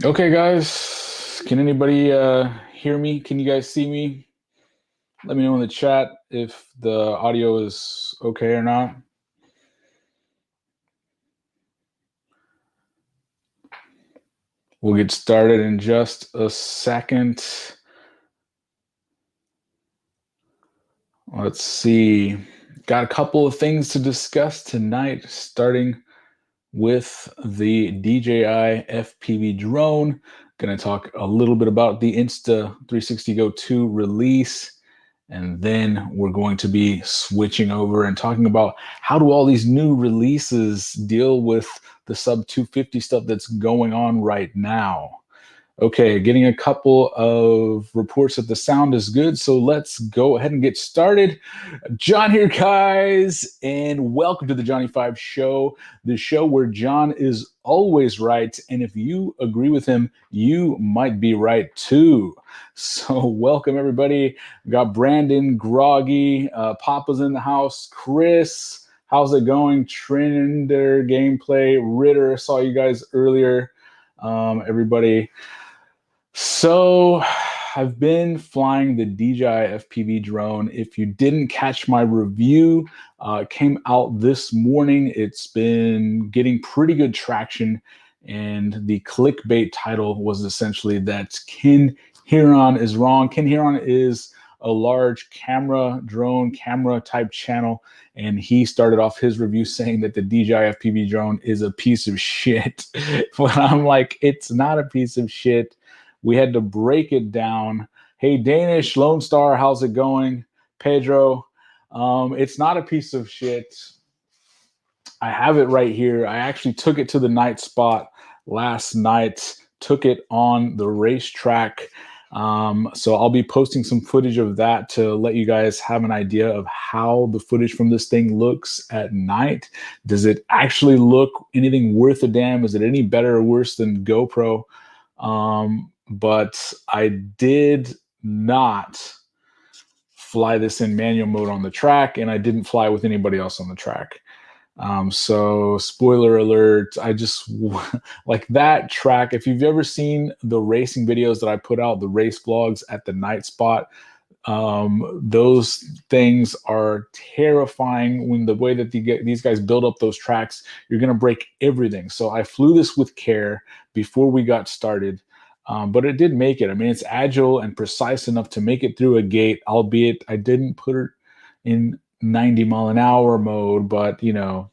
Okay, guys, can anybody hear me? Can you guys see me? Let me know in the chat if the audio is okay or not. We'll get started in just a second. Let's see. Got a couple of things to discuss tonight, starting with the DJI FPV drone. Going to talk a little bit about the Insta360 Go 2 release. And then we're going to be switching over and talking about how do all these new releases deal with the sub 250 stuff that's going on right now. Okay, getting a couple of reports that the sound is good, so let's go ahead and get started. John here, guys, and welcome to the Johnny 5 Show, the show where John is always right, and if you agree with him, you might be right too. So welcome, everybody. We got Brandon, Groggy, Papa's in the house, Chris, how's it going? Trinder, Gameplay, Ritter, saw you guys earlier. Everybody. So I've been flying the DJI FPV drone. If you didn't catch my review, it came out this morning. It's been getting pretty good traction. And the clickbait title was essentially that Ken Huron is wrong. Ken Huron is a large drone camera type channel. And he started off his review saying that the DJI FPV drone is a piece of shit. But I'm like, it's not a piece of shit. We had to break it down. Hey, Danish, Lone Star, how's it going? Pedro, it's not a piece of shit. I have it right here. I actually took it to the night spot last night, took it on the racetrack. So I'll be posting some footage of that to let you guys have an idea of how the footage from this thing looks at night. Does it actually look anything worth a damn? Is it any better or worse than GoPro? But I did not fly this in manual mode on the track, and I didn't fly with anybody else on the track. So spoiler alert, I just like that track. If you've ever seen the racing videos that I put out, the race vlogs at the night spot, those things are terrifying. When the way that these guys build up those tracks, you're going to break everything. So I flew this with care before we got started. But it did make it. I mean, it's agile and precise enough to make it through a gate, albeit I didn't put it in 90-mile-an-hour mode, but you know,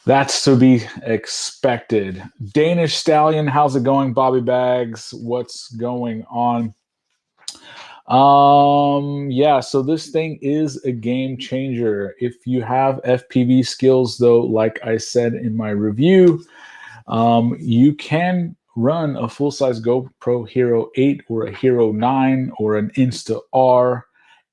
that's to be expected. Danish Stallion, how's it going? Bobby Bags, what's going on? Yeah, so this thing is a game changer. If you have FPV skills, though, like I said in my review, you can run a full-size GoPro Hero 8 or a Hero 9 or an Insta R.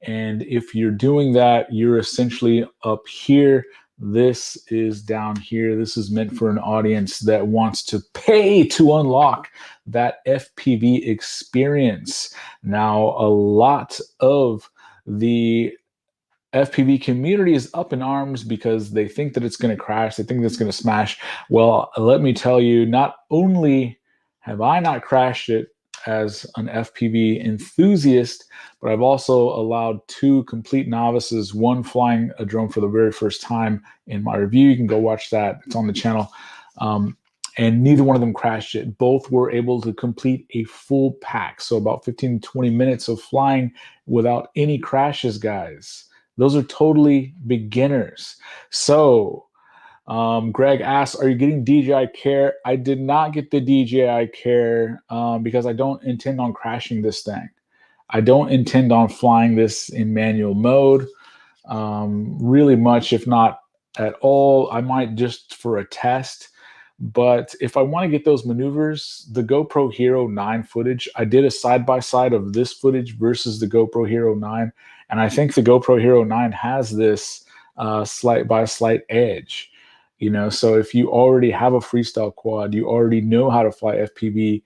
And if you're doing that, you're essentially up here. This is down here. This is meant for an audience that wants to pay to unlock that FPV experience. Now, a lot of the FPV community is up in arms because they think that it's going to crash. They think that it's going to smash. Well, let me tell you, not only have I not crashed it as an FPV enthusiast, but I've also allowed two complete novices, one flying a drone for the very first time in my review. You can go watch that. It's on the channel. And neither one of them crashed it. Both were able to complete a full pack. So about 15 to 20 minutes of flying without any crashes, guys. Those are totally beginners. So Greg asks, are you getting DJI Care? I did not get the DJI Care because I don't intend on crashing this thing. I don't intend on flying this in manual mode really much, if not at all. I might just for a test. But if I want to get those maneuvers, the GoPro Hero 9 footage, I did a side-by-side of this footage versus the GoPro Hero 9. And I think the GoPro Hero 9 has this slight edge. You know, so if you already have a freestyle quad, you already know how to fly FPV,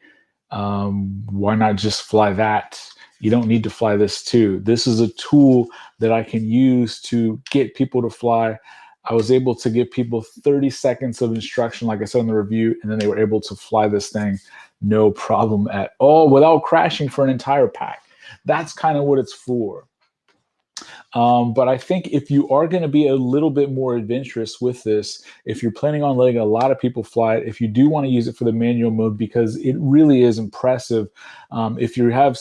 why not just fly that? You don't need to fly this too. This is a tool that I can use to get people to fly I was able to give people 30 seconds of instruction, like I said in the review, and then they were able to fly this thing no problem at all without crashing for an entire pack. That's kind of what it's for. But I think if you are going to be a little bit more adventurous with this, if you're planning on letting a lot of people fly it, if you do want to use it for the manual mode, because it really is impressive. If you want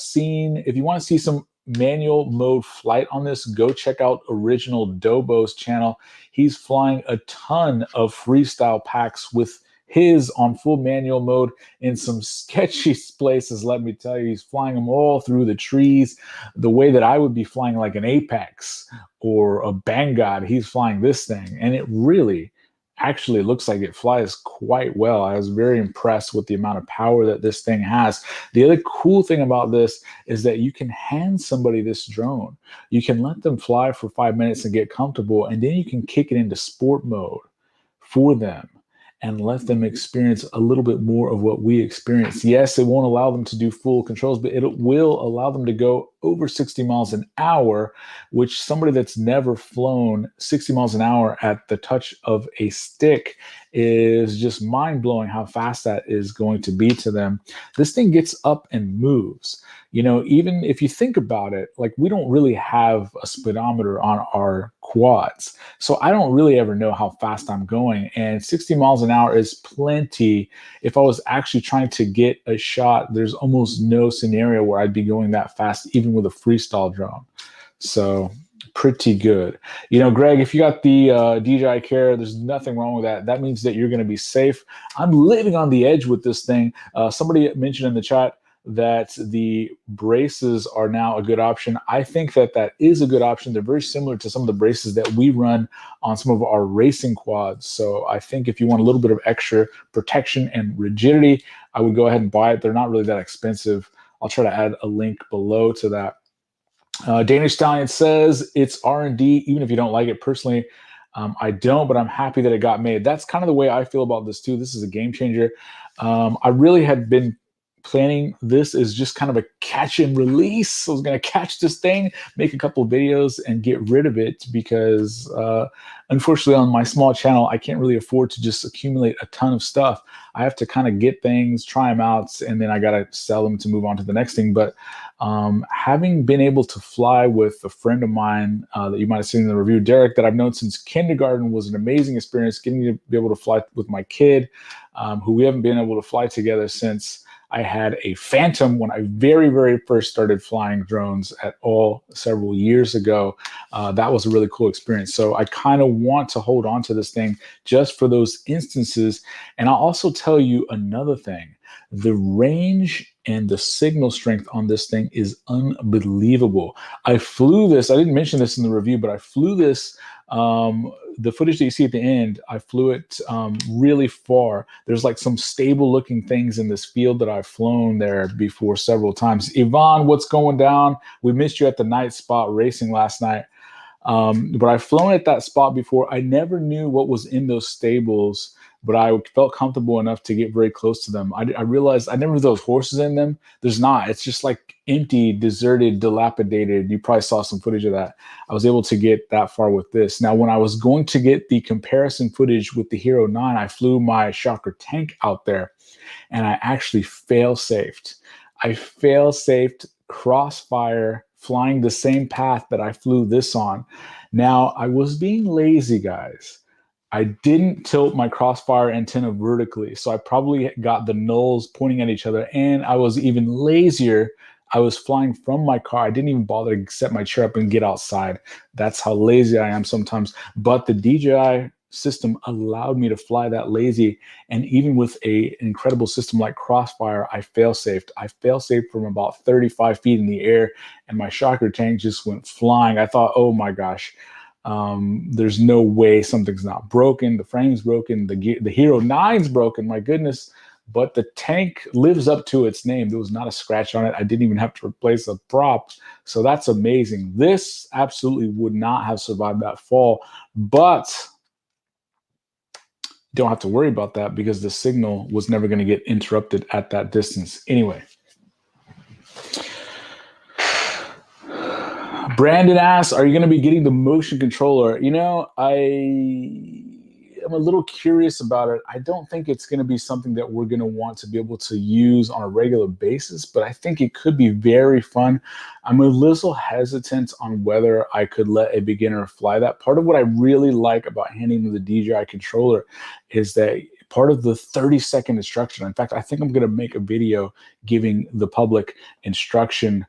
to see some manual mode flight on this, go check out Original Dobo's channel. He's flying a ton of freestyle packs with his on full manual mode in some sketchy places. Let me tell you, he's flying them all through the trees the way that I would be flying like an Apex or a Banggood. He's flying this thing, and it really actually looks like it flies quite well. I was very impressed with the amount of power that this thing has. The other cool thing about this is that you can hand somebody this drone. You can let them fly for 5 minutes and get comfortable, and then you can kick it into sport mode for them and let them experience a little bit more of what we experience. Yes, it won't allow them to do full controls, but it will allow them to go over 60 miles an hour, which somebody that's never flown 60 miles an hour at the touch of a stick is just mind-blowing how fast that is going to be to them. This thing gets up and moves. You know, even if you think about it, like we don't really have a speedometer on our quads. So I don't really ever know how fast I'm going. And 60 miles an hour is plenty. If I was actually trying to get a shot, there's almost no scenario where I'd be going that fast, even with a freestyle drone. So pretty good. You know, Greg, if you got the DJI Care, there's nothing wrong with that. That means that you're going to be safe. I'm living on the edge with this thing. Somebody mentioned in the chat that the braces are now a good option. I think that that is a good option. They're very similar to some of the braces that we run on some of our racing quads. So I think if you want a little bit of extra protection and rigidity, I would go ahead and buy it. They're not really that expensive. I'll try to add a link below to that. Danish Stallion says it's R&D, even if you don't like it. Personally, I don't, but I'm happy that it got made. That's kind of the way I feel about this too. This is a game changer. I really had been planning this as just kind of a catch and release. So I was going to catch this thing, make a couple of videos, and get rid of it because unfortunately on my small channel, I can't really afford to just accumulate a ton of stuff. I have to kind of get things, try them out, and then I got to sell them to move on to the next thing. But having been able to fly with a friend of mine that you might have seen in the review, Derek, that I've known since kindergarten, was an amazing experience. Getting to be able to fly with my kid, who we haven't been able to fly together since I had a Phantom when I very, very first started flying drones at all several years ago. That was a really cool experience. So I kind of want to hold on to this thing just for those instances. And I'll also tell you another thing. The range and the signal strength on this thing is unbelievable. I flew this, I didn't mention this in the review, but I flew this, the footage that you see at the end, I flew it really far. There's like some stable looking things in this field that I've flown there before several times. Yvonne, what's going down? We missed you at the night spot racing last night. But I've flown at that spot before. I never knew what was in those stables, but I felt comfortable enough to get very close to them. I realized I never knew there was horses in them. There's not. It's just like empty, deserted, dilapidated. You probably saw some footage of that. I was able to get that far with this. Now, when I was going to get the comparison footage with the Hero 9, I flew my Shocker tank out there, and I actually fail-safed. I fail-safed crossfire flying the same path that I flew this on. Now, I was being lazy, guys. I didn't tilt my crossfire antenna vertically, so I probably got the nulls pointing at each other, and I was even lazier. I was flying from my car. I didn't even bother to set my chair up and get outside. That's how lazy I am sometimes. But the DJI system allowed me to fly that lazy, and even with an incredible system like Crossfire, I fail-safed. I fail-safed from about 35 feet in the air, and my Shocker tank just went flying. I thought, oh my gosh, there's no way something's not broken. The frame's broken. The Hero 9's broken. My goodness. But the tank lives up to its name. There was not a scratch on it. I didn't even have to replace a prop. So that's amazing. This absolutely would not have survived that fall. But you don't have to worry about that because the signal was never going to get interrupted at that distance anyway. Brandon asks, are you going to be getting the motion controller? You know, I am a little curious about it. I don't think it's going to be something that we're going to want to be able to use on a regular basis, but I think it could be very fun. I'm a little hesitant on whether I could let a beginner fly that. Part of what I really like about handing them the DJI controller is that part of the 30-second instruction. In fact, I think I'm going to make a video giving the public instruction.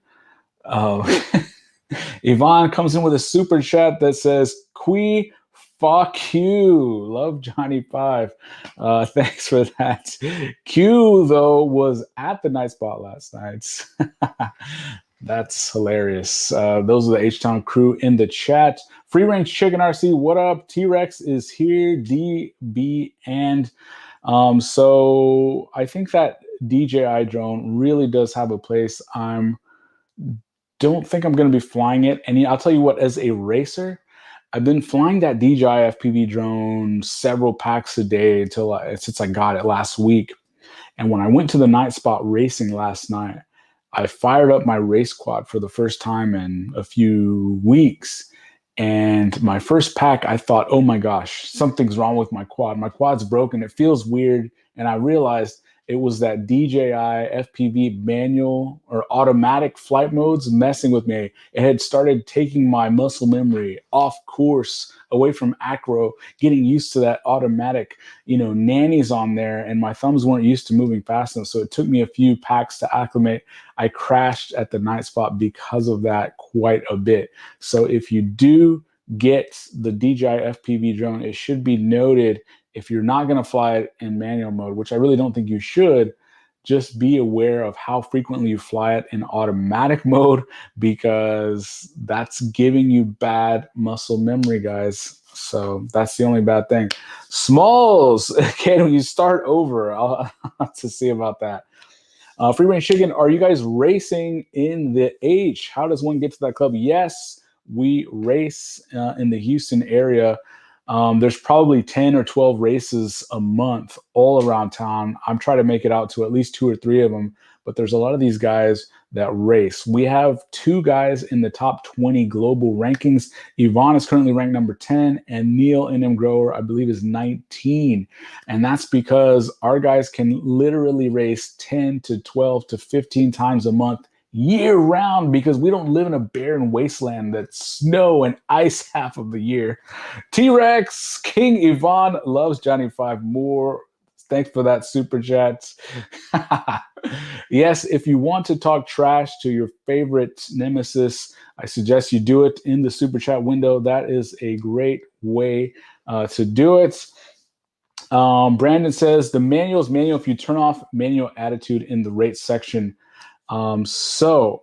Yvonne comes in with a super chat that says, "Qui fuck you. Love Johnny 5." Thanks for that. Q, though, was at the night spot last night. That's hilarious. Those are the H-Town crew in the chat. Free Range Chicken RC, what up? T-Rex is here, DB, and so I think that DJI drone really does have a place. Don't think I'm going to be flying it. And I'll tell you what, as a racer, I've been flying that DJI FPV drone several packs a day since I got it last week. And when I went to the night spot racing last night, I fired up my race quad for the first time in a few weeks. And my first pack, I thought, oh my gosh, something's wrong with my quad. My quad's broken. It feels weird. And I realized it was that DJI FPV manual or automatic flight modes messing with me. It had started taking my muscle memory off course, away from acro, getting used to that automatic, nannies on there, and my thumbs weren't used to moving fast enough. So it took me a few packs to acclimate. I crashed at the night spot because of that quite a bit. So if you do get the DJI FPV drone, it should be noted, if you're not going to fly it in manual mode, which I really don't think you should, just be aware of how frequently you fly it in automatic mode, because that's giving you bad muscle memory, guys. So that's the only bad thing. Smalls, can you start over? I'll have to see about that. Free Range Chicken, are you guys racing in the H? How does one get to that club? Yes, we race in the Houston area. There's probably 10 or 12 races a month all around town. I'm trying to make it out to at least 2 or 3 of them, but there's a lot of these guys that race. We have 2 guys in the top 20 global rankings. Yvonne is currently ranked number 10, and Neil NM Grower, I believe, is 19. And that's because our guys can literally race 10 to 12 to 15 times a month year round, because we don't live in a barren wasteland that's snow and ice half of the year. T-Rex, King Yvonne loves Johnny 5 more. Thanks for that super chat. Yes, if you want to talk trash to your favorite nemesis, I suggest you do it in the super chat window. That is a great way to do it. Brandon says the manual is manual if you turn off manual attitude in the rate section. So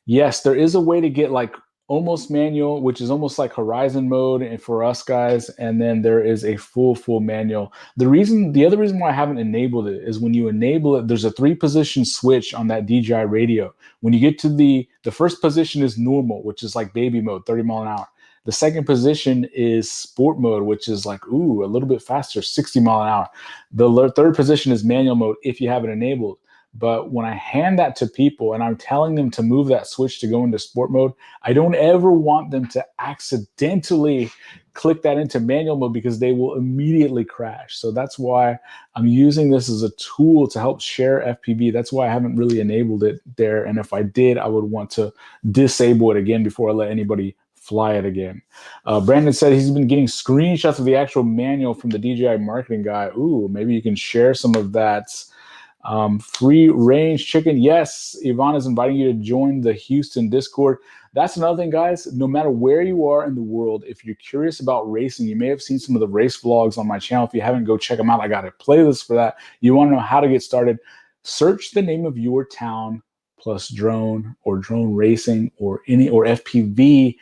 yes, there is a way to get like almost manual, which is almost like horizon mode and for us guys, and then there is a full manual. The other reason why I haven't enabled it is when you enable it, there's a 3-position switch on that DJI radio. When you get to the first position is normal, which is like baby mode, 30 mile an hour. The second position is sport mode, which is like, ooh, a little bit faster, 60 mile an hour. The third position is manual mode if you have it enabled. But when I hand that to people and I'm telling them to move that switch to go into sport mode, I don't ever want them to accidentally click that into manual mode, because they will immediately crash. So that's why I'm using this as a tool to help share FPV. That's why I haven't really enabled it there. And if I did, I would want to disable it again before I let anybody fly it again. Brandon said he's been getting screenshots of the actual manual from the DJI marketing guy. Ooh, maybe you can share some of that. Free Range Chicken, yes, Yvonne is inviting you to join the Houston Discord. That's another thing, guys. No matter where you are in the world, if you're curious about racing, you may have seen some of the race vlogs on my channel. If you haven't, go check them out. I got a playlist for that. You want to know how to get started, search the name of your town plus drone or drone racing or FPV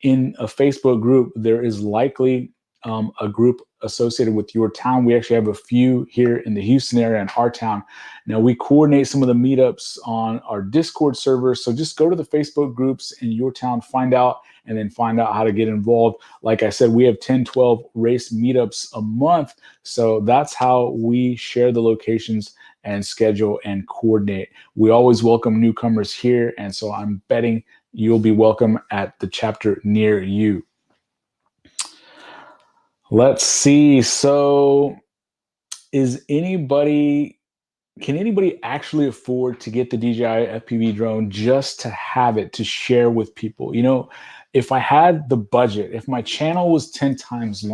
in a Facebook group. There is likely a group associated with your town. We actually have a few here in the Houston area in our town. Now, we coordinate some of the meetups on our Discord server. So just go to the Facebook groups in your town, find out how to get involved. Like I said, we have 10, 12 race meetups a month. So that's how we share the locations and schedule and coordinate. We always welcome newcomers here. And so I'm betting you'll be welcome at the chapter near you. Let's see. So can anybody actually afford to get the DJI FPV drone just to have it to share with people? You know, if I had the budget, if my channel was 10 times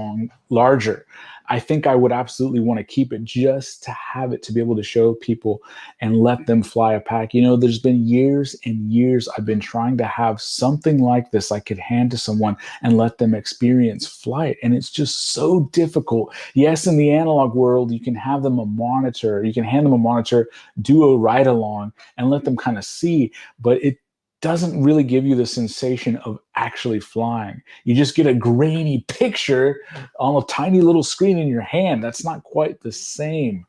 larger, I think I would absolutely want to keep it just to have it to be able to show people and let them fly a pack. You know, there's been years and years I've been trying to have something like this I could hand to someone and let them experience flight. And it's just so difficult. Yes, in the analog world, you can have them a monitor, you can hand them a monitor, do a ride along, and let them kind of see, but it doesn't really give you the sensation of actually flying. You just get a grainy picture on a tiny little screen in your hand. That's not quite the same.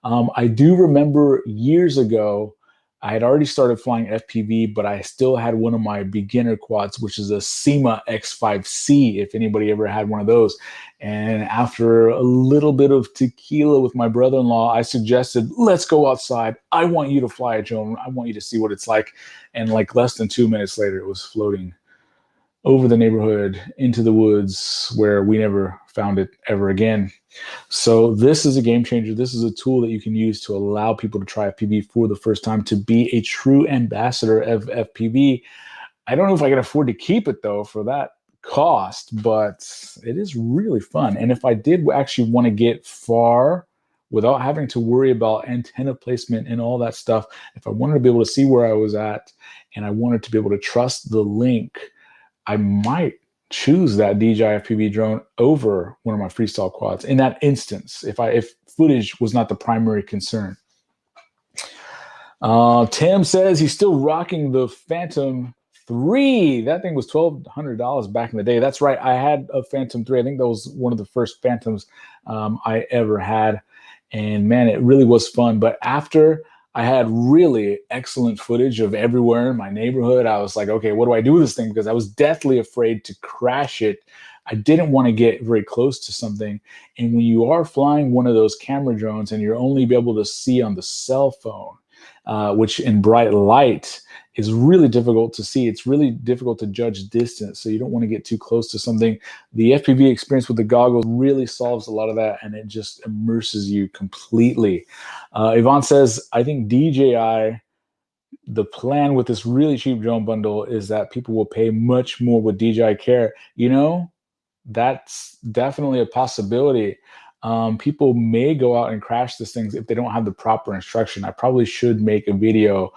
I do remember years ago, I had already started flying FPV, but I still had one of my beginner quads, which is a SEMA X5C, if anybody ever had one of those. And after a little bit of tequila with my brother-in-law, I suggested, let's go outside. I want you to fly a drone. I want you to see what it's like. And like less than 2 minutes later, it was floating over the neighborhood into the woods where we never found it ever again. So this is a game changer. This is a tool that you can use to allow people to try FPV for the first time, to be a true ambassador of FPV. I don't know if I can afford to keep it though for that cost, but it is really fun. And if I did actually want to get far without having to worry about antenna placement and all that stuff, if I wanted to be able to see where I was at and I wanted to be able to trust the link, I might choose that DJI FPV drone over one of my freestyle quads in that instance, if footage was not the primary concern. Tim says he's still rocking the Phantom 3. That thing was $1,200 back in the day. That's right. I had a Phantom 3. I think that was one of the first Phantoms I ever had. And man, it really was fun. But after I had really excellent footage of everywhere in my neighborhood, I was like, okay, what do I do with this thing? Because I was deathly afraid to crash it. I didn't want to get very close to something. And when you are flying one of those camera drones and you're only be able to see on the cell phone, which in bright light is really difficult to see. It's really difficult to judge distance, so you don't want to get too close to something. The FPV experience with the goggles really solves a lot of that, and it just immerses you completely. Yvonne says, I think DJI, the plan with this really cheap drone bundle is that people will pay much more with DJI Care. You know, that's definitely a possibility. People may go out and crash these things if they don't have the proper instruction. I probably should make a video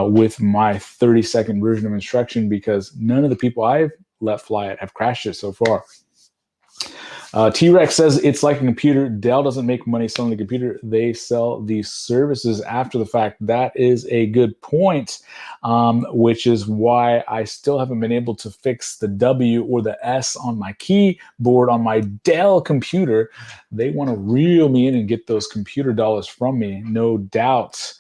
with my 30-second version of instruction, because none of the people I've let fly it have crashed it so far. T-Rex says it's like a computer. Dell doesn't make money selling the computer. They sell the services after the fact. That is a good point, which is why I still haven't been able to fix the W or the S on my keyboard on my Dell computer. They want to reel me in and get those computer dollars from me, no doubt.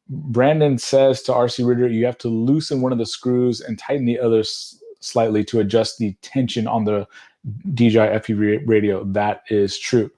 Brandon says to RC Ritter, you have to loosen one of the screws and tighten the others slightly to adjust the tension on the DJI FPV radio. That is true.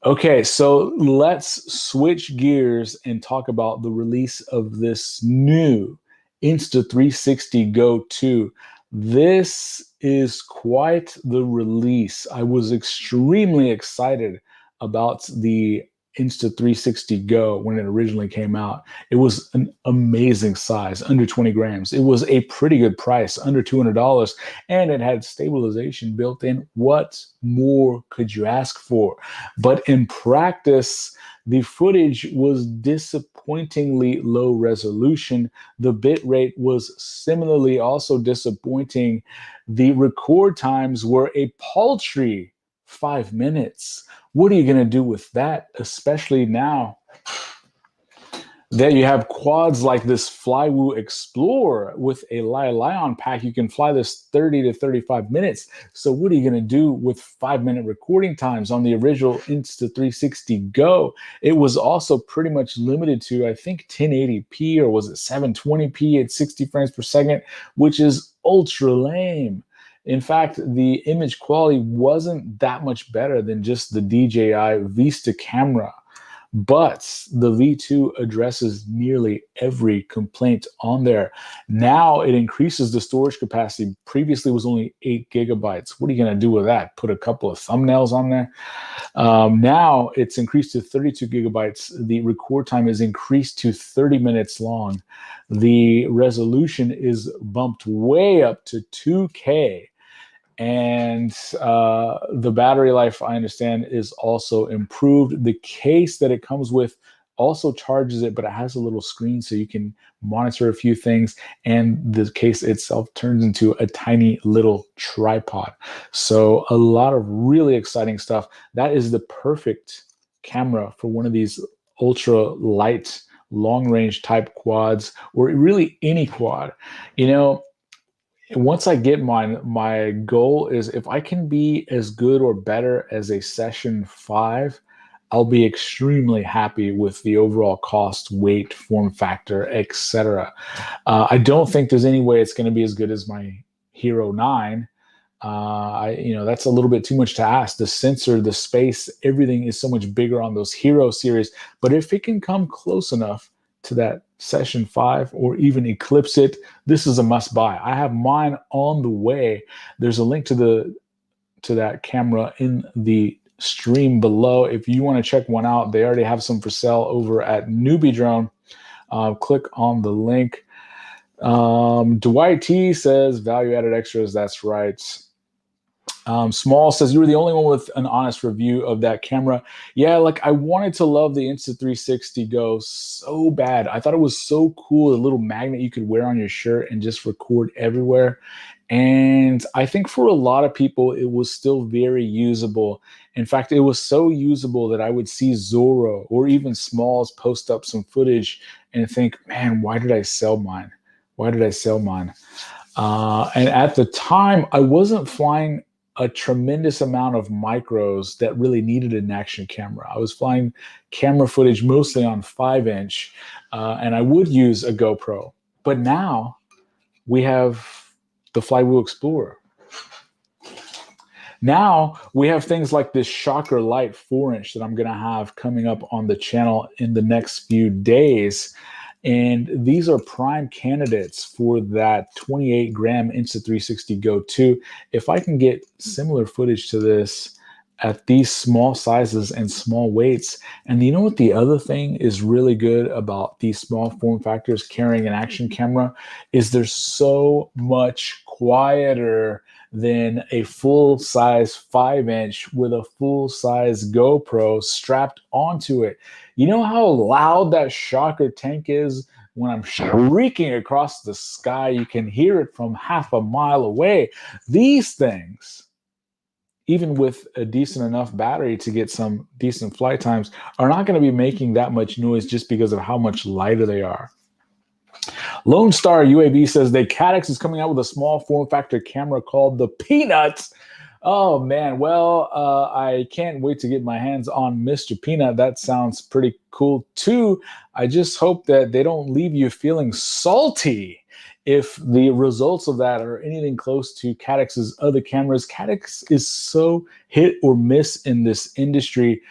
Okay, so let's switch gears and talk about the release of this new Insta360 Go 2. This is quite the release. I was extremely excited about the Insta360 Go when it originally came out. It was an amazing size, under 20 grams. It was a pretty good price, under $200, and it had stabilization built in. What more could you ask for? But in practice, the footage was disappointingly low resolution. The bit rate was similarly also disappointing. The record times were a paltry 5 minutes. What are you going to do with that, especially now that you have quads like this Flywoo Explorer with a Lion pack? You can fly this 30 to 35 minutes. So what are you going to do with 5-minute recording times on the original Insta360 Go? It was also pretty much limited to, I think, 1080p, or was it 720p at 60 frames per second, which is ultra lame. In fact, the image quality wasn't that much better than just the DJI Vista camera. but the V2 addresses nearly every complaint on there. Now it increases the storage capacity. Previously it was only 8 gigabytes. What are you going to do with that? Put a couple of thumbnails on there? Now it's increased to 32 gigabytes. The record time is increased to 30 minutes long. The resolution is bumped way up to 2K. And the battery life, I understand, is also improved. The case that it comes with also charges it, but it has a little screen so you can monitor a few things. And the case itself turns into a tiny little tripod. So a lot of really exciting stuff. That is the perfect camera for one of these ultra light, long range type quads, or really any quad. You know, once I get mine, my goal is if I can be as good or better as a Session 5, I'll be extremely happy with the overall cost, weight, form factor, etc. I don't think there's any way it's going to be as good as my Hero 9. That's a little bit too much to ask. The sensor, the space, everything is so much bigger on those Hero series. But if it can come close enough to that Session 5 or even eclipse it, this is a must buy. I have mine on the way. There's a link to that camera in the stream below. If you want to check one out, they already have some for sale over at Newbie Drone. Click on the link. Dwight T says value added extras. That's right. Small says you were the only one with an honest review of that camera. Yeah, like I wanted to love the Insta360 Go so bad. I thought it was so cool, a little magnet you could wear on your shirt and just record everywhere. And I think for a lot of people, it was still very usable. In fact, it was so usable that I would see Zorro or even Smalls post up some footage and think, man, why did I sell mine? Why did I sell mine? And at the time, I wasn't flying a tremendous amount of micros that really needed an action camera. I was flying camera footage mostly on 5-inch, and I would use a GoPro. But now we have the Flywheel Explorer. Now we have things like this Shocker Light 4-inch that I'm going to have coming up on the channel in the next few days. And these are prime candidates for that 28-gram Insta360 Go 2. If I can get similar footage to this at these small sizes and small weights. And you know what the other thing is really good about these small form factors carrying an action camera is they're so much quieter than a full-size 5-inch with a full-size GoPro strapped onto it. You know how loud that Shocker tank is when I'm shrieking across the sky? You can hear it from half a mile away. These things, even with a decent enough battery to get some decent flight times, are not going to be making that much noise just because of how much lighter they are. Lone Star UAV says that Caddx is coming out with a small form factor camera called the Peanuts. Oh man, well, I can't wait to get my hands on Mr. Peanut. That sounds pretty cool too. I just hope that they don't leave you feeling salty if the results of that are anything close to Caddx's other cameras. Caddx is so hit or miss in this industry.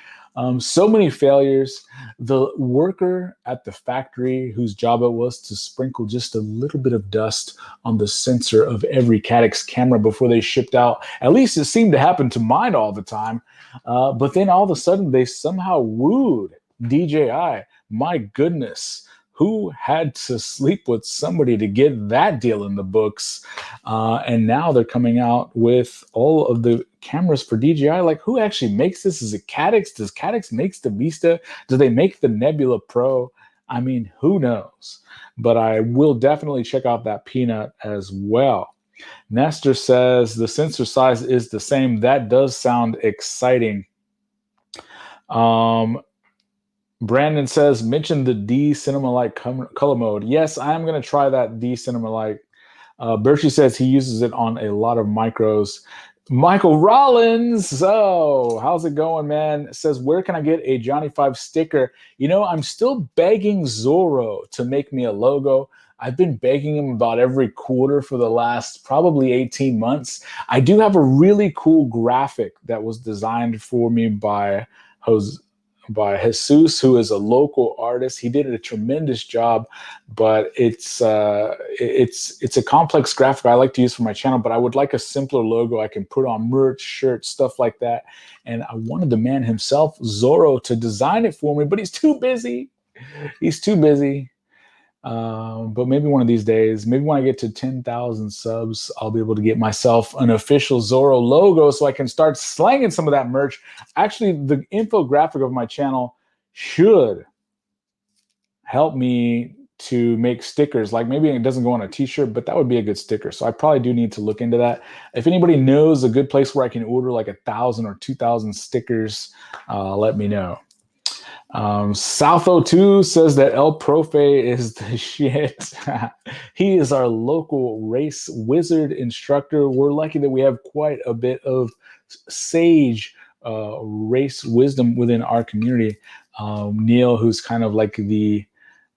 So many failures. The worker at the factory whose job it was to sprinkle just a little bit of dust on the sensor of every Caddx camera before they shipped out. At least it seemed to happen to mine all the time. But then all of a sudden they somehow wooed DJI. My goodness. Who had to sleep with somebody to get that deal in the books? And now they're coming out with all of the cameras for DJI. Like, who actually makes this? Is it Caddx? Does Caddx make the Vista? Do they make the Nebula Pro? I mean, who knows? But I will definitely check out that Peanut as well. Nestor says the sensor size is the same. That does sound exciting. Brandon says, mention the D Cinema Light color mode. Yes, I am going to try that D Cinema Light. Berchie says he uses it on a lot of micros. Michael Rollins, how's it going, man? Says, where can I get a Johnny 5 sticker? You know, I'm still begging Zorro to make me a logo. I've been begging him about every quarter for the last probably 18 months. I do have a really cool graphic that was designed for me by by Jesus, who is a local artist. He did a tremendous job, but it's a complex graphic I like to use for my channel, but I would like a simpler logo I can put on merch, shirts, stuff like that. And I wanted the man himself, Zorro, to design it for me, but he's too busy. He's too busy. But maybe one of these days, maybe when I get to 10,000 subs, I'll be able to get myself an official Zorro logo so I can start slanging some of that merch. Actually, the infographic of my channel should help me to make stickers. Like maybe it doesn't go on a t-shirt, but that would be a good sticker. So I probably do need to look into that. If anybody knows a good place where I can order like 1,000 or 2,000 stickers, let me know. South02 says that El Profe is the shit. He is our local race wizard instructor. We're lucky that we have quite a bit of sage race wisdom within our community. Neil, who's kind of like the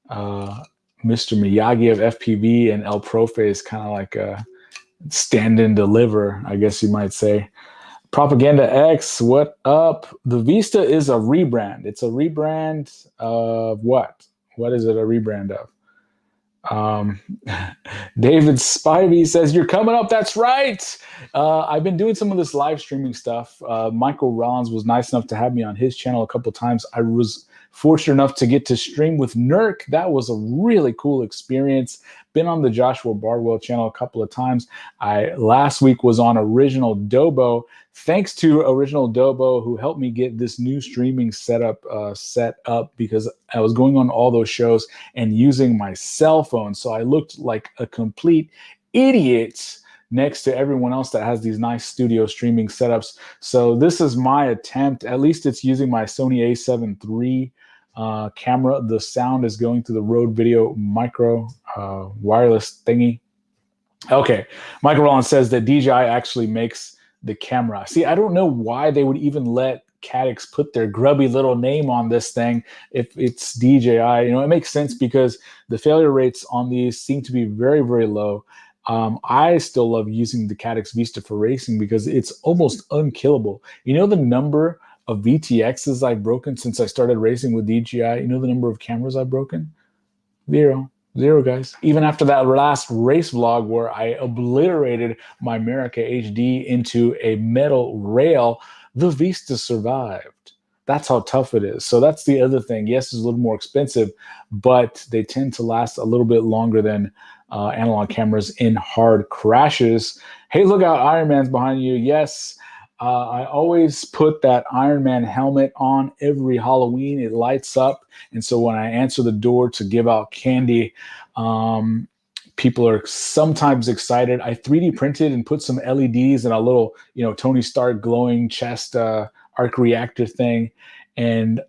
Mr. Miyagi of FPV, and El Profe is kind of like a stand and deliver, I guess you might say. Propaganda X, what up? The Vista is a rebrand. It's a rebrand of what? What is it a rebrand of? David Spivey says, you're coming up. That's right. I've been doing some of this live streaming stuff. Michael Rollins was nice enough to have me on his channel a couple of times. I was fortunate enough to get to stream with Nurk. That was a really cool experience. Been on the Joshua Bardwell channel a couple of times. I last week was on Original Dobo. Thanks to Original Dobo, who helped me get this new streaming setup set up, because I was going on all those shows and using my cell phone. So I looked like a complete idiot next to everyone else that has these nice studio streaming setups. So this is my attempt. At least it's using my Sony a7 III camera. The sound is going through the Rode Video Micro wireless thingy. Okay, Michael Rollins says that DJI actually makes the camera. See, I don't know why they would even let Caddx put their grubby little name on this thing if it's DJI. You know, it makes sense because the failure rates on these seem to be very, very low. I still love using the Caddx Vista for racing because it's almost unkillable. You know the number of VTXs I've broken since I started racing with DJI? You know the number of cameras I've broken? Zero, guys. Even after that last race vlog where I obliterated my America HD into a metal rail, the Vista survived. That's how tough it is. So that's the other thing. Yes, it's a little more expensive, but they tend to last a little bit longer than analog cameras in hard crashes. Hey, look out, Iron Man's behind you. Yes, I always put that Iron Man helmet on every Halloween. It lights up. And so when I answer the door to give out candy, people are sometimes excited. I 3D printed and put some LEDs in a little, Tony Stark glowing chest arc reactor thing. And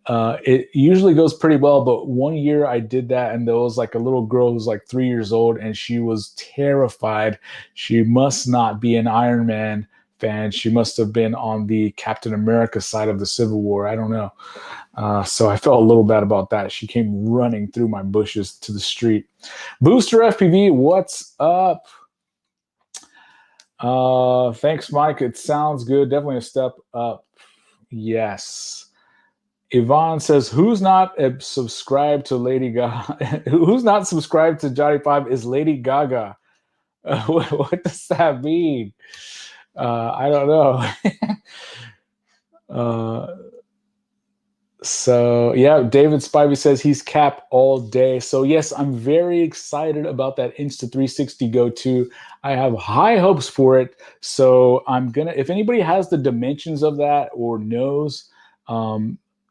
it usually goes pretty well. But one year I did that, and there was like a little girl who's like 3 years old, and she was terrified. She must not be an Iron Man fan. She must have been on the Captain America side of the Civil War. I don't know. So I felt a little bad about that. She came running through my bushes to the street. Booster FPV, what's up? Thanks, Mike. It sounds good. Definitely a step up. Yes. Yvonne says, who's not subscribed to Lady Gaga? Who's not subscribed to Johnny 5 is Lady Gaga. What does that mean? I don't know. So yeah, David Spivey says he's cap all day. So yes, I'm very excited about that Insta360 Go 2. I have high hopes for it. So if anybody has the dimensions of that or knows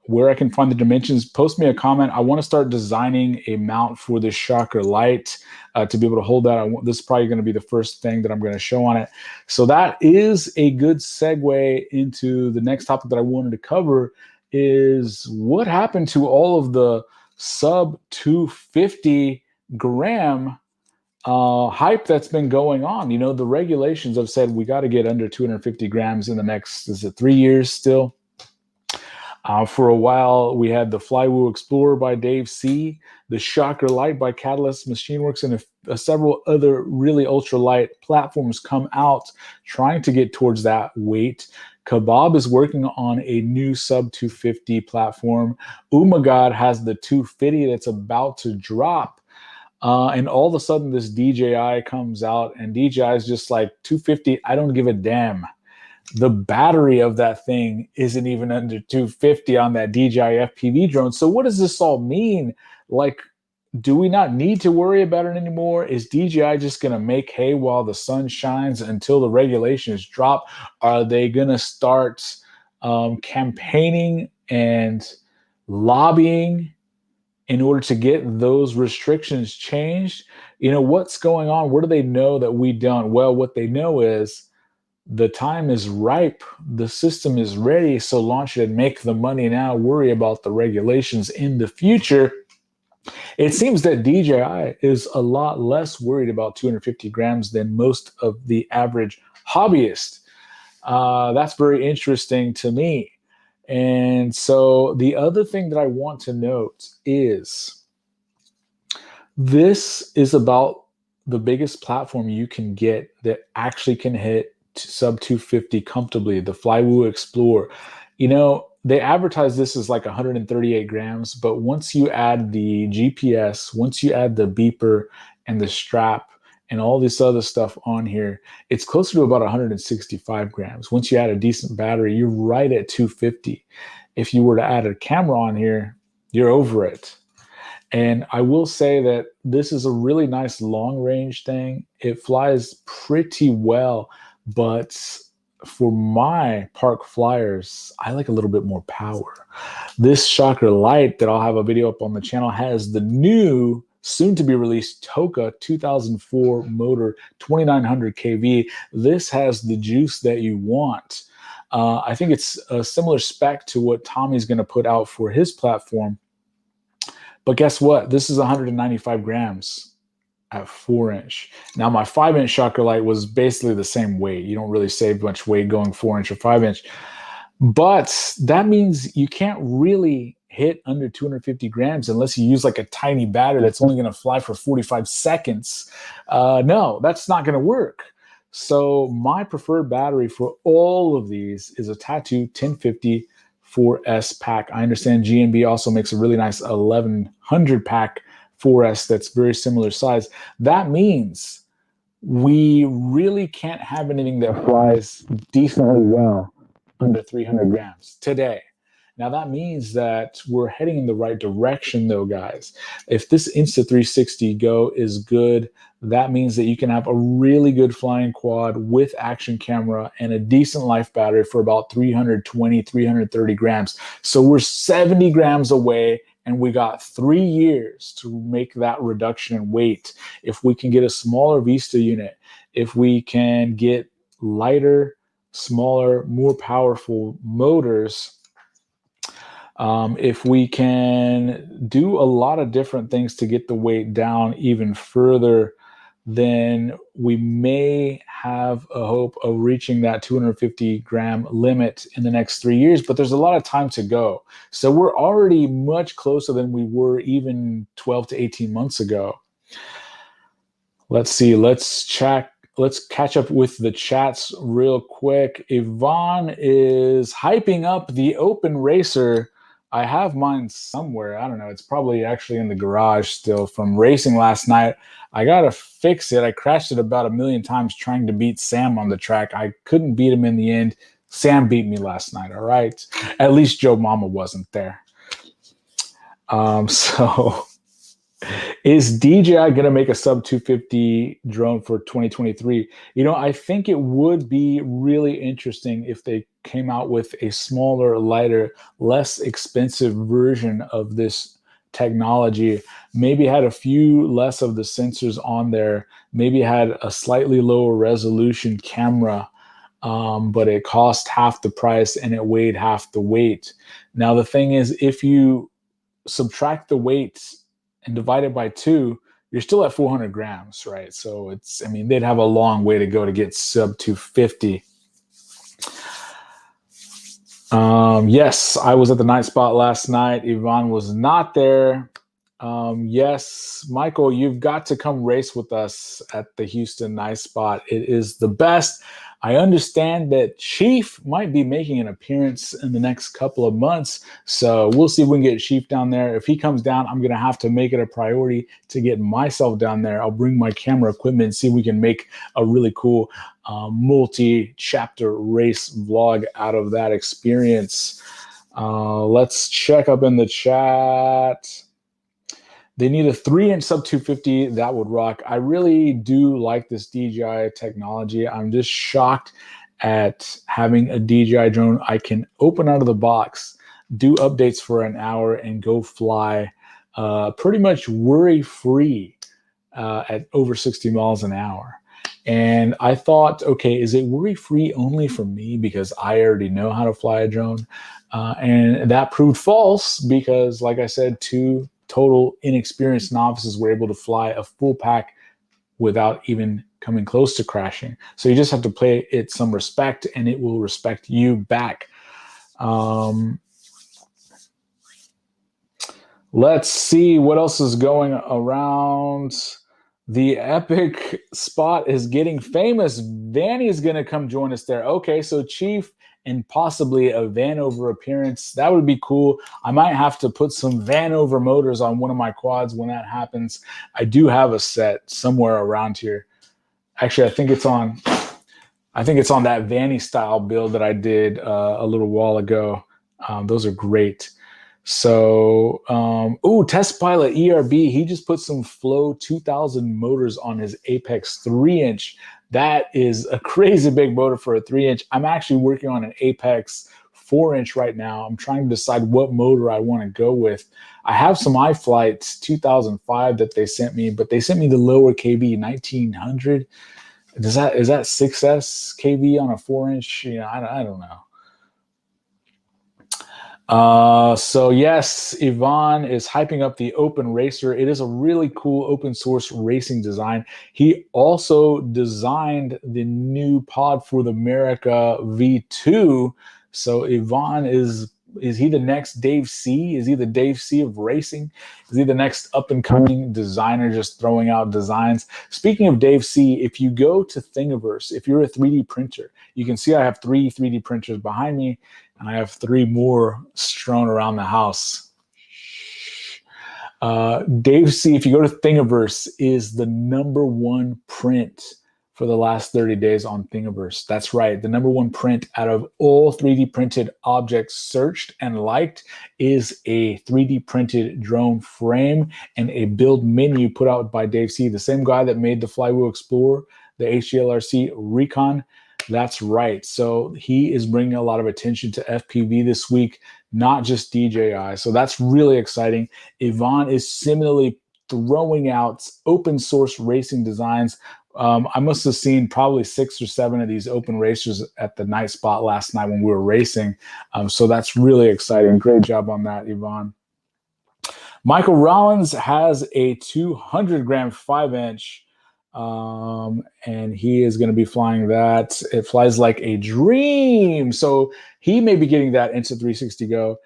where I can find the dimensions, post me a comment. I want to start designing a mount for this Shocker Light to be able to hold that. This is probably going to be the first thing that I'm going to show on it. So that is a good segue into the next topic that I wanted to cover, is what happened to all of the sub 250 gram hype that's been going on. The regulations have said we got to get under 250 grams in the next, is it 3 years still? For a while, we had the Flywheel Explorer by Dave C., the Shocker Light by Catalyst Machine Works, and several other really ultralight platforms come out trying to get towards that weight. Kebab is working on a new sub 250 platform. Umagod has the 250 that's about to drop. And all of a sudden, this DJI comes out, and DJI is just like 250. I don't give a damn. The battery of that thing isn't even under 250 on that DJI FPV drone. So what does this all mean? Like, do we not need to worry about it anymore? Is DJI just going to make hay while the sun shines until the regulations drop? Are they going to start campaigning and lobbying in order to get those restrictions changed? You know, what's going on? What do they know that we don't? Well, what they know is the time is ripe. The system is ready. So launch it and make the money now. Worry about the regulations in the future. It seems that DJI is a lot less worried about 250 grams than most of the average hobbyist. That's very interesting to me. And so the other thing that I want to note is this is about the biggest platform you can get that actually can hit sub 250 comfortably, the Flywoo Explorer. You know, they advertise this as like 138 grams, but once you add the GPS, once you add the beeper and the strap and all this other stuff on here, it's closer to about 165 grams. Once you add a decent battery, you're right at 250. If you were to add a camera on here, you're over it. And I will say that this is a really nice long range thing. It flies pretty well, but for my park flyers, I like a little bit more power. This Shocker Lite that I'll have a video up on the channel has the new soon to be released Toka 2004 motor 2900 kV. This has the juice that you want. I think it's a similar spec to what Tommy's going to put out for his platform. But guess what? This is 195 grams at 4-inch. Now, my 5-inch Shocker Lite was basically the same weight. You don't really save much weight going 4-inch or 5-inch. But that means you can't really hit under 250 grams unless you use like a tiny battery that's only going to fly for 45 seconds. No, that's not going to work. So my preferred battery for all of these is a Tattoo 1050 4S pack. I understand GNB also makes a really nice 1100 pack 4S that's very similar size. That means we really can't have anything that flies decently well under 300 grams today. Now that means that we're heading in the right direction though, guys. If this Insta360 Go is good, that means that you can have a really good flying quad with action camera and a decent life battery for about 320, 330 grams. So we're 70 grams away, and we got 3 years to make that reduction in weight. If we can get a smaller Vista unit, if we can get lighter, smaller, more powerful motors, if we can do a lot of different things to get the weight down even further, then we may have a hope of reaching that 250 gram limit in the next 3 years, but there's a lot of time to go. So we're already much closer than we were even 12 to 18 months ago. Let's see, let's catch up with the chats real quick. Yvonne is hyping up the Open Racer. I have mine somewhere. I don't know. It's probably actually in the garage still from racing last night. I got to fix it. I crashed it about 1 million times trying to beat Sam on the track. I couldn't beat him in the end. Sam beat me last night, all right? At least Joe Mama wasn't there. So is DJI going to make a sub 250 drone for 2023? You know, I think it would be really interesting if they came out with a smaller, lighter, less expensive version of this technology. Maybe had a few less of the sensors on there. Maybe had a slightly lower resolution camera, but it cost half the price and it weighed half the weight. Now, the thing is, if you subtract the weight and divide it by 2, you're still at 400 grams, right? So it's, I mean, they'd have a long way to go to get sub 250. Yes, I was at the night spot last night. Yvonne was not there. Yes, Michael, you've got to come race with us at the Houston Nice Spot. It is the best. I understand that Chief might be making an appearance in the next couple of months, so we'll see if we can get Chief down there. If he comes down, I'm going to have to make it a priority to get myself down there. I'll bring my camera equipment and see if we can make a really cool multi-chapter race vlog out of that experience. Let's check up in the chat. They need a 3-inch sub 250. That would rock. I really do like this DJI technology. I'm just shocked at having a DJI drone I can open out of the box, do updates for an hour, and go fly pretty much worry-free at over 60 miles an hour. And I thought, okay, is it worry-free only for me because I already know how to fly a drone? And that proved false because, like I said, two total inexperienced novices were able to fly a full pack without even coming close to crashing. So you just have to pay it some respect, and it will respect you back. Let's see what else is going around. The Epic spot is getting famous. Vanny is going to come join us there. Okay, so Chief and possibly a Vanover appearance. That would be cool. I might have to put some Vanover motors on one of my quads when that happens. I do have a set somewhere around here. Actually, I think it's on that Vanny style build that I did a little while ago. Those are great. So, Test Pilot ERB, he just put some Flow 2000 motors on his Apex 3-inch. That is a crazy big motor for a 3-inch. I'm actually working on an Apex 4-inch right now. I'm trying to decide what motor I want to go with. I have some iFlights 2005 that they sent me, but they sent me the lower KB 1900. Is that 6S KB on a 4-inch? You know, I don't know. So yes, Yvonne is hyping up the Open Racer. It is a really cool open source racing design. He also designed the new pod for the America V2. So Yvonne is he the next Dave C? Is he the Dave C of racing? Is he the next up and coming designer just throwing out designs? Speaking of Dave C, if you go to Thingiverse, if you're a 3D printer, you can see I have 3 3D printers behind me, and I have 3 more strewn around the house. Dave C, if you go to Thingiverse, is the #1 print for the last 30 days on Thingiverse. That's right. The #1 print out of all 3D printed objects searched and liked is a 3D printed drone frame and a build menu put out by Dave C, the same guy that made the Flywheel Explorer, the HDLRC Recon. That's right. So he is bringing a lot of attention to FPV this week, not just DJI. So that's really exciting. Yvonne is similarly throwing out open source racing designs. I must have seen probably 6 or 7 of these open racers at the night spot last night when we were racing. So that's really exciting. Great job on that, Yvonne. Michael Rollins has a 200-gram 5-inch. And he is going to be flying that. It flies like a dream. So he may be getting that Insta360 Go.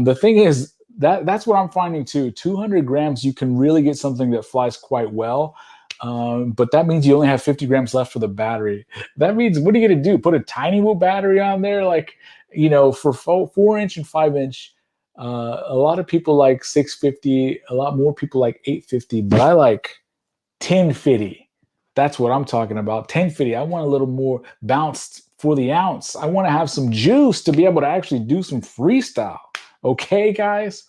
The thing is, that's what I'm finding too. 200 grams, you can really get something that flies quite well. But that means you only have 50 grams left for the battery. That means, what are you going to do? Put a tiny little battery on there? Like, you know, for 4-inch and 5-inch, a lot of people like 650, a lot more people like 850, but I like 1050. That's what I'm talking about. 1050. I want a little more bounced for the ounce. I want to have some juice to be able to actually do some freestyle. Okay, guys?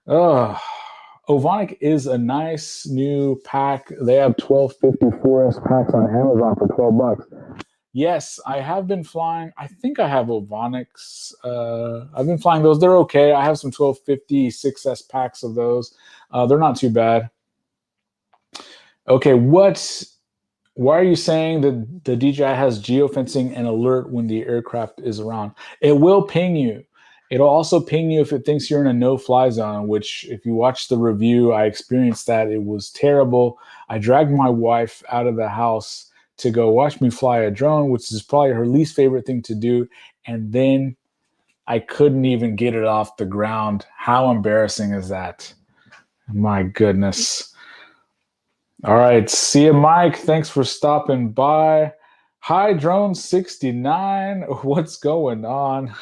Ovonic is a nice new pack. They have 1250 4S packs on Amazon for $12. Yes, I have been flying. I think I have Ovonics. I've been flying those. They're okay. I have some 1250 6S packs of those. They're not too bad. Okay, why are you saying that the DJI has geofencing and alert when the aircraft is around? It will ping you. It'll also ping you if it thinks you're in a no-fly zone, which if you watch the review, I experienced that. It was terrible. I dragged my wife out of the house to go watch me fly a drone, which is probably her least favorite thing to do. And then I couldn't even get it off the ground. How embarrassing is that? My goodness. All right. See you, Mike. Thanks for stopping by. Hi, Drone 69. What's going on?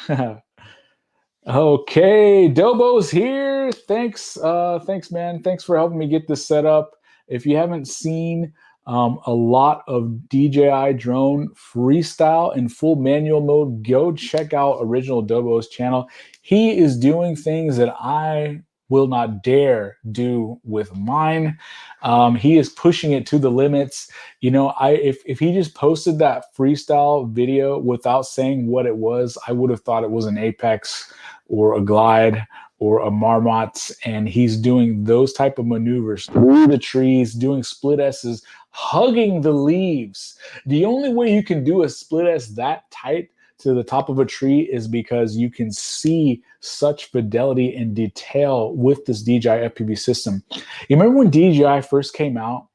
Okay, Dobo's here. Thanks, man. Thanks for helping me get this set up. If you haven't seen a lot of DJI drone freestyle in full manual mode, go check out original Dobo's channel. He is doing things that I will not dare do with mine. He is pushing it to the limits. You know, if he just posted that freestyle video without saying what it was, I would have thought it was an Apex or a glide or a marmot, and he's doing those type of maneuvers through the trees, doing split S's, hugging the leaves. The only way you can do a split S that tight to the top of a tree is because you can see such fidelity and detail with this DJI FPV system. You remember when DJI first came out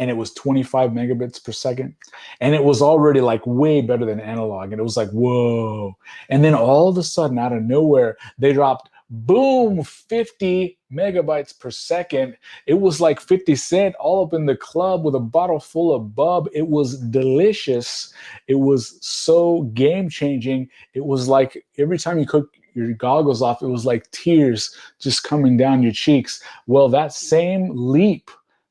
and it was 25 megabits per second, and it was already like way better than analog, and it was like, whoa. And then all of a sudden, out of nowhere, they dropped, boom, 50 megabytes per second. It was like 50 Cent all up in the club with a bottle full of bub. It was delicious. It was so game changing. It was like every time you took your goggles off, it was like tears just coming down your cheeks. Well, that same leap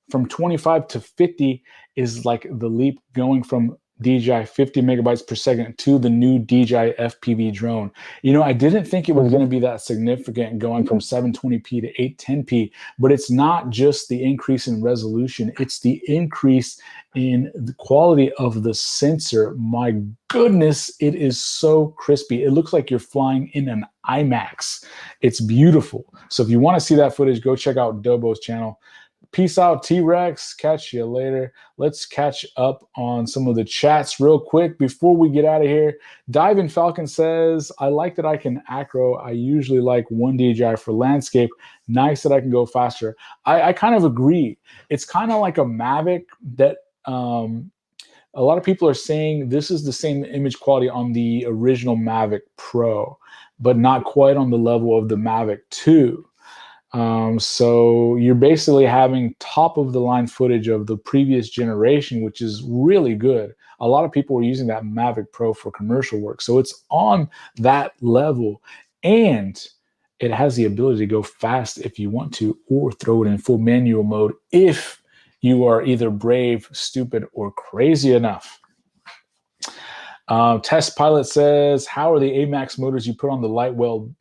from 25 to 50 is like the leap going from DJI 50 megabytes per second to the new DJI FPV drone. You know, I didn't think it was going to be that significant going from 720p to 810p, but it's not just the increase in resolution, it's the increase in the quality of the sensor. My goodness, it is so crispy. It looks like you're flying in an IMAX. It's beautiful. So if you want to see that footage, go check out Dobo's channel. Peace out, T-Rex. Catch you later. Let's catch up on some of the chats real quick before we get out of here. Diving Falcon says, I like that I can acro. I usually like one DJI for landscape. Nice that I can go faster. I kind of agree. It's kind of like a Mavic that a lot of people are saying this is the same image quality on the original Mavic Pro, but not quite on the level of the Mavic 2. So you're basically having top of the line footage of the previous generation, which is really good. A lot of people were using that Mavic Pro for commercial work. So it's on that level, and it has the ability to go fast if you want to, or throw it in full manual mode if you are either brave, stupid, or crazy enough. Test Pilot says, how are the AMAX motors you put on the lightweight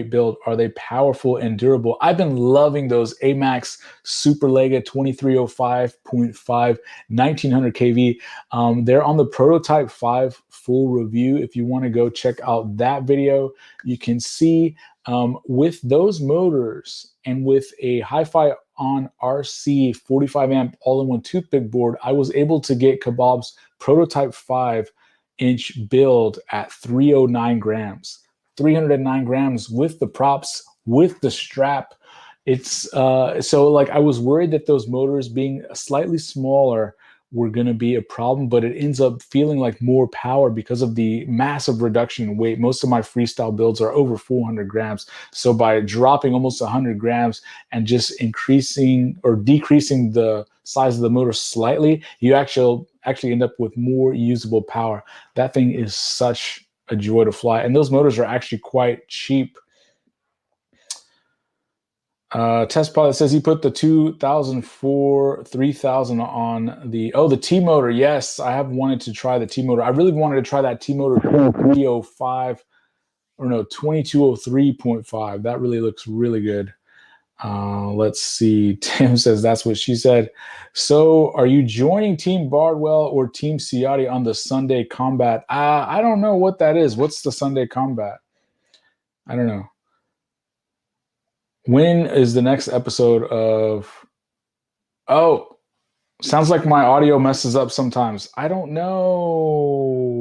build? Are they powerful and durable? I've been loving those AMAX Superlega 2305.5 1900 kV. They're on the Prototype 5 full review. If you want to go check out that video, you can see with those motors and with a Hi-Fi on RC 45 amp all-in-one toothpick board, I was able to get Kebab's Prototype 5-inch build at 309 grams. 309 grams with the props, with the strap. It's so like I was worried that those motors being slightly smaller were going to be a problem, but it ends up feeling like more power because of the massive reduction in weight. Most of my freestyle builds are over 400 grams. So by dropping almost 100 grams and just increasing or decreasing the size of the motor slightly, you actually end up with more usable power. That thing is such a joy to fly, and those motors are actually quite cheap. Test Pilot says he put the 2004 3000 on the T motor. Yes, I have wanted to try the T motor. I really wanted to try that T motor 2305 or no 2203.5. That really looks really good. Let's see. Tim says that's what she said. So are you joining Team Bardwell or Team Ciotti on the Sunday Combat? I don't know what that is. What's the Sunday Combat? I don't know. When is the next episode of... Oh, sounds like my audio messes up sometimes. I don't know.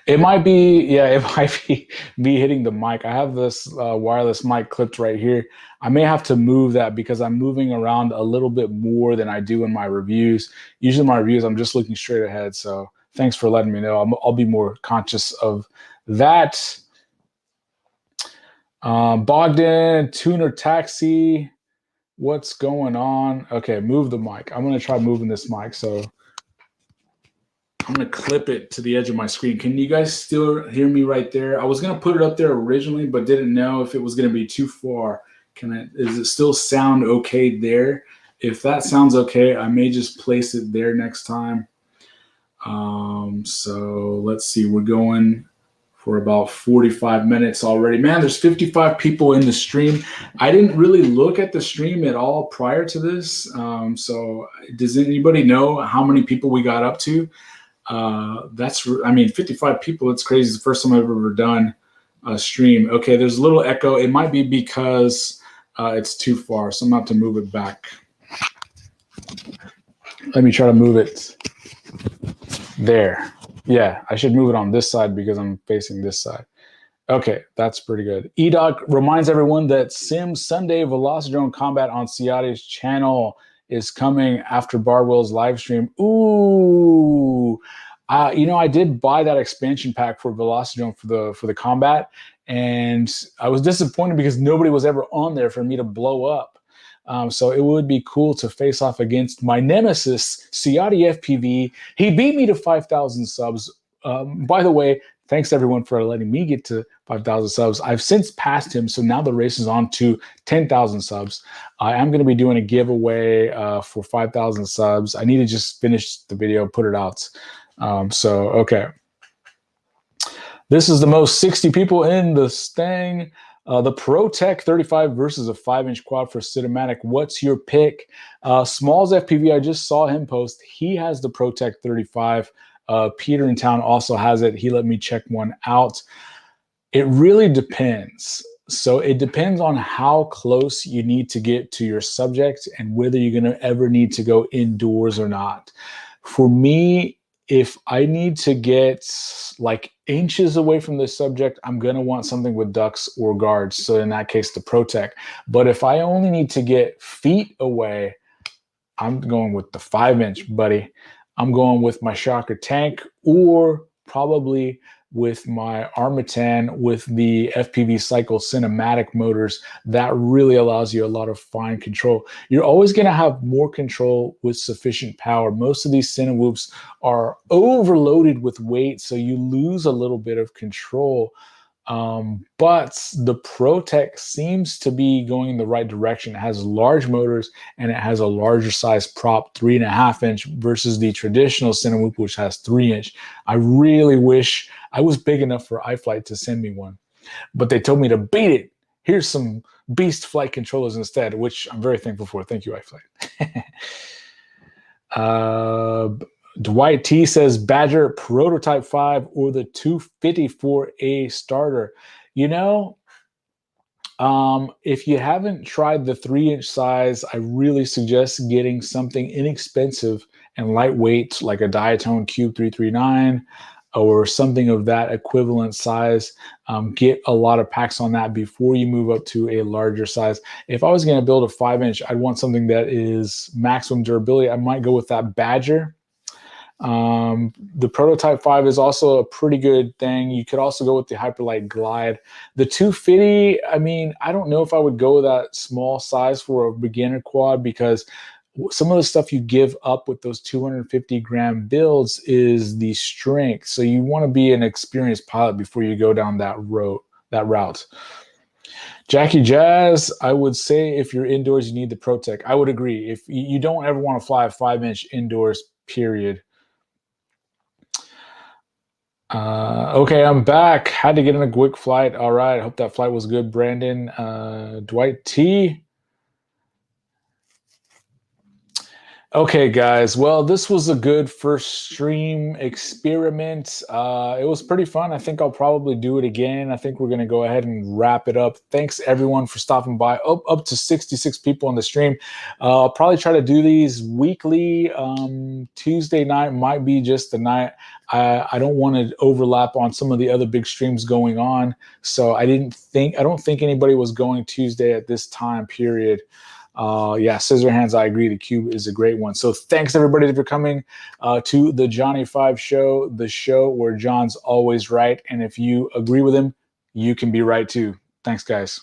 It might be, yeah, it might be me hitting the mic. I have this wireless mic clipped right here. I may have to move that because I'm moving around a little bit more than I do in my reviews. Usually my reviews, I'm just looking straight ahead. So thanks for letting me know. I'll be more conscious of that. Bogdan, Tuner Taxi. What's going on? Okay, move the mic. I'm going to try moving this mic. So I'm going to clip it to the edge of my screen. Can you guys still hear me right there? I was going to put it up there originally, but didn't know if it was going to be too far. Does it still sound okay there? If that sounds okay, I may just place it there next time. So let's see, we're going for about 45 minutes already. Man, there's 55 people in the stream. I didn't really look at the stream at all prior to this. So does anybody know how many people we got up to? I mean, 55 people, it's crazy. It's the first time I've ever done a stream. Okay, there's a little echo. It might be because it's too far, so I'm going to have to move it back. Let me try to move it there. Yeah, I should move it on this side because I'm facing this side. Okay, that's pretty good. EDOC reminds everyone that Sim Sunday Velocidrone Combat on Ciati's channel is coming after Bardwell's live stream. Ooh, you know, I did buy that expansion pack for Velocidrone for the combat, and I was disappointed because nobody was ever on there for me to blow up. So it would be cool to face off against my nemesis, Ciati FPV. He beat me to 5,000 subs. By the way, thanks everyone for letting me get to 5,000 subs. I've since passed him, so now the race is on to 10,000 subs. I am going to be doing a giveaway for 5,000 subs. I need to just finish the video, put it out. Okay. This is the most 60 people in the Stang. The ProTech 35 versus a 5-inch quad for cinematic. What's your pick? Smalls FPV, I just saw him post. He has the ProTech 35. Peter in town also has it. He let me check one out. It really depends. So it depends on how close you need to get to your subject and whether you're going to ever need to go indoors or not. For me, if I need to get like inches away from the subject, I'm going to want something with ducks or guards. So in that case, the ProTech. But if I only need to get feet away, I'm going with the 5-inch, buddy. I'm going with my Shocker tank or probably with my Armatan with the FPV Cycle cinematic motors. That really allows you a lot of fine control. You're always going to have more control with sufficient power. Most of these Cinewhoops are overloaded with weight, so you lose a little bit of control. But the ProTech seems to be going in the right direction. It has large motors and it has a larger size prop, 3.5-inch versus the traditional Cinewhoop, which has 3-inch. I really wish I was big enough for iFlight to send me one, but they told me to beat it. Here's some beast flight controllers instead, which I'm very thankful for. Thank you, iFlight. Dwight T says Badger Prototype 5 or the 254A starter. You know, if you haven't tried the 3-inch size, I really suggest getting something inexpensive and lightweight like a Diatone Cube 339 or something of that equivalent size. Get a lot of packs on that before you move up to a larger size. If I was going to build a 5-inch, I'd want something that is maximum durability. I might go with that Badger. The Prototype 5 is also a pretty good thing. You could also go with the Hyperlight Glide. The 250, I mean, I don't know if I would go with that small size for a beginner quad because some of the stuff you give up with those 250-gram builds is the strength. So you want to be an experienced pilot before you go down that route. Jackie Jazz, I would say if you're indoors, you need the ProTech. I would agree. If you don't ever want to fly a 5-inch indoors, period. Okay, I'm back. Had to get in a quick flight. All right. I hope that flight was good, Brandon. Dwight T. Okay, guys. Well, this was a good first stream experiment. It was pretty fun. I think I'll probably do it again. I think we're going to go ahead and wrap it up. Thanks, everyone, for stopping by. Up to 66 people on the stream. I'll probably try to do these weekly. Tuesday night might be just the night. I don't want to overlap on some of the other big streams going on. So I don't think anybody was going Tuesday at this time period. Yeah, scissor hands, I agree. The Cube is a great one. So thanks everybody for coming to the Johnny 5 show, the show where John's always right. And if you agree with him, you can be right too. Thanks, guys.